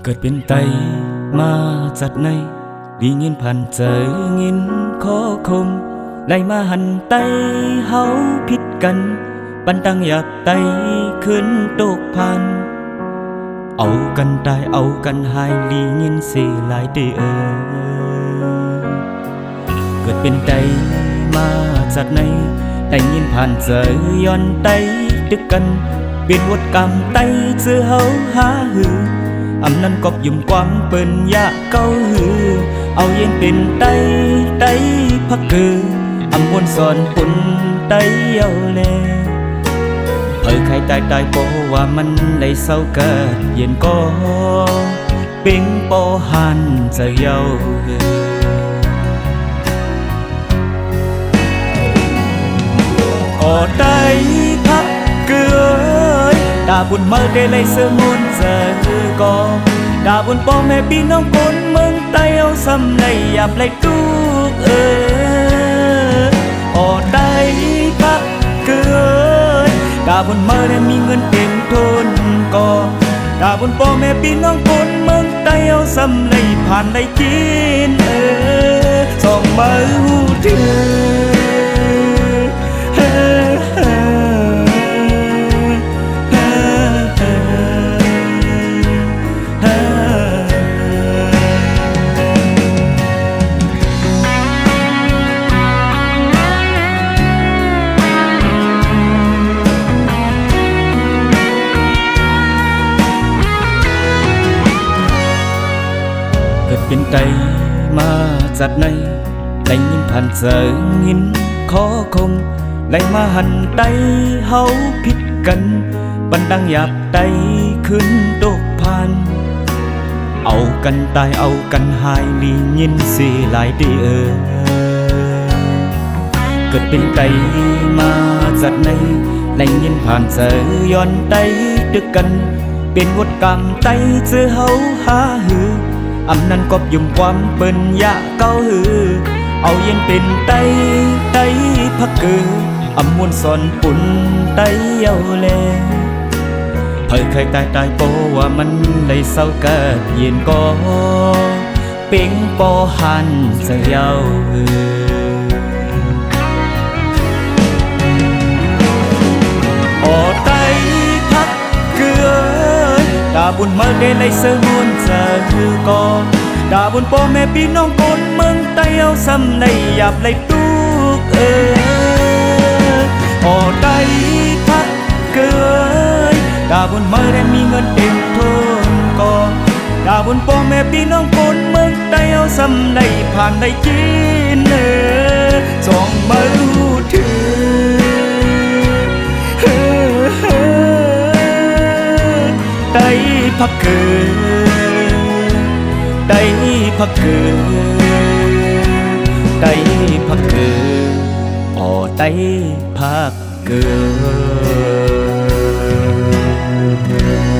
เกิดเป็นไตมาจัดในดีเงินผ่านเจอเงินขอคมได้มาหันไตเฮาผิดกันปันตั้งอยากไตขึ้นตกพันเอากันตายเอากันหายลีเงินเสียหลายตีเกิดเป็นไตมาจัดในได้เงินผ่านเจอย้อนไตตึกกันเปลี่ยนวดกรรมไตเจอเฮาหาหืออำนั้นกบยุ่มความเปิ้นยะเก้าหือเอาเย็นเป็นไตพักเกืออำวนสอนปุ่นไตเอาแลเผยใครตายโปว่ามันได้เศร้าเกิดเย็นก็ปิงโปหันจะเยาก็ได้พักเกือดาบุญเมื่อได้เลยเสื้อมนเจอก็ดาบุญพ่อแม่พี่น้องคนเมืองไต้เอาซ้ำในหยาบเลยทุกโอ้ได้พักเกือดาบุญเมื่อได้มีเงินเต็มทุนก็ดาบุญพ่อแม่พี่น้องคนเมืองไต้เอาซ้ำในผ่านได้กินส่องมือหูถือเป็นไตมาจัดในได้ยินผ่านเจอยินขอคมได้มาหันไตเฮาผิดกันบันดังหยาบไตขึ้นตกพันเอากันตายเอากันหายลียินสิหลายดีเกิดเป็นไตมาจัดในได้ยินผ่านเจอย้อนไตดึกกันเป็นวดกรรมไตเจอเฮาหาหืออำนั้นกบยุ่มความเปิ้นยะเก้าหือเอาเย็นเป็นไตพักเกืออำมวนสอนปุ่นไตเยาแลเผยใครตายโปว่ามันได้เศร้าเกิดเย็นก็เป่งปอหันจะเยาโอ้ไตพักเกือดาบุญเมื่อได้เลยเสื้อมนเจอคือก็ดาบุญพ่อแม่พี่น้องคนเมืองไต้เอาซ้ำในหยาบเลยทุกโอ้ไตพักเกือดาบุญเมื่อได้มีเงินเต็มทุนก็ดาบุญพ่อแม่พี่น้องคนเมืองไต้เอาซ้ำในผ่านได้กินสองมือถือไตพักเกือไตพักเกือไตพักเกือโอ้ไตพักเกือ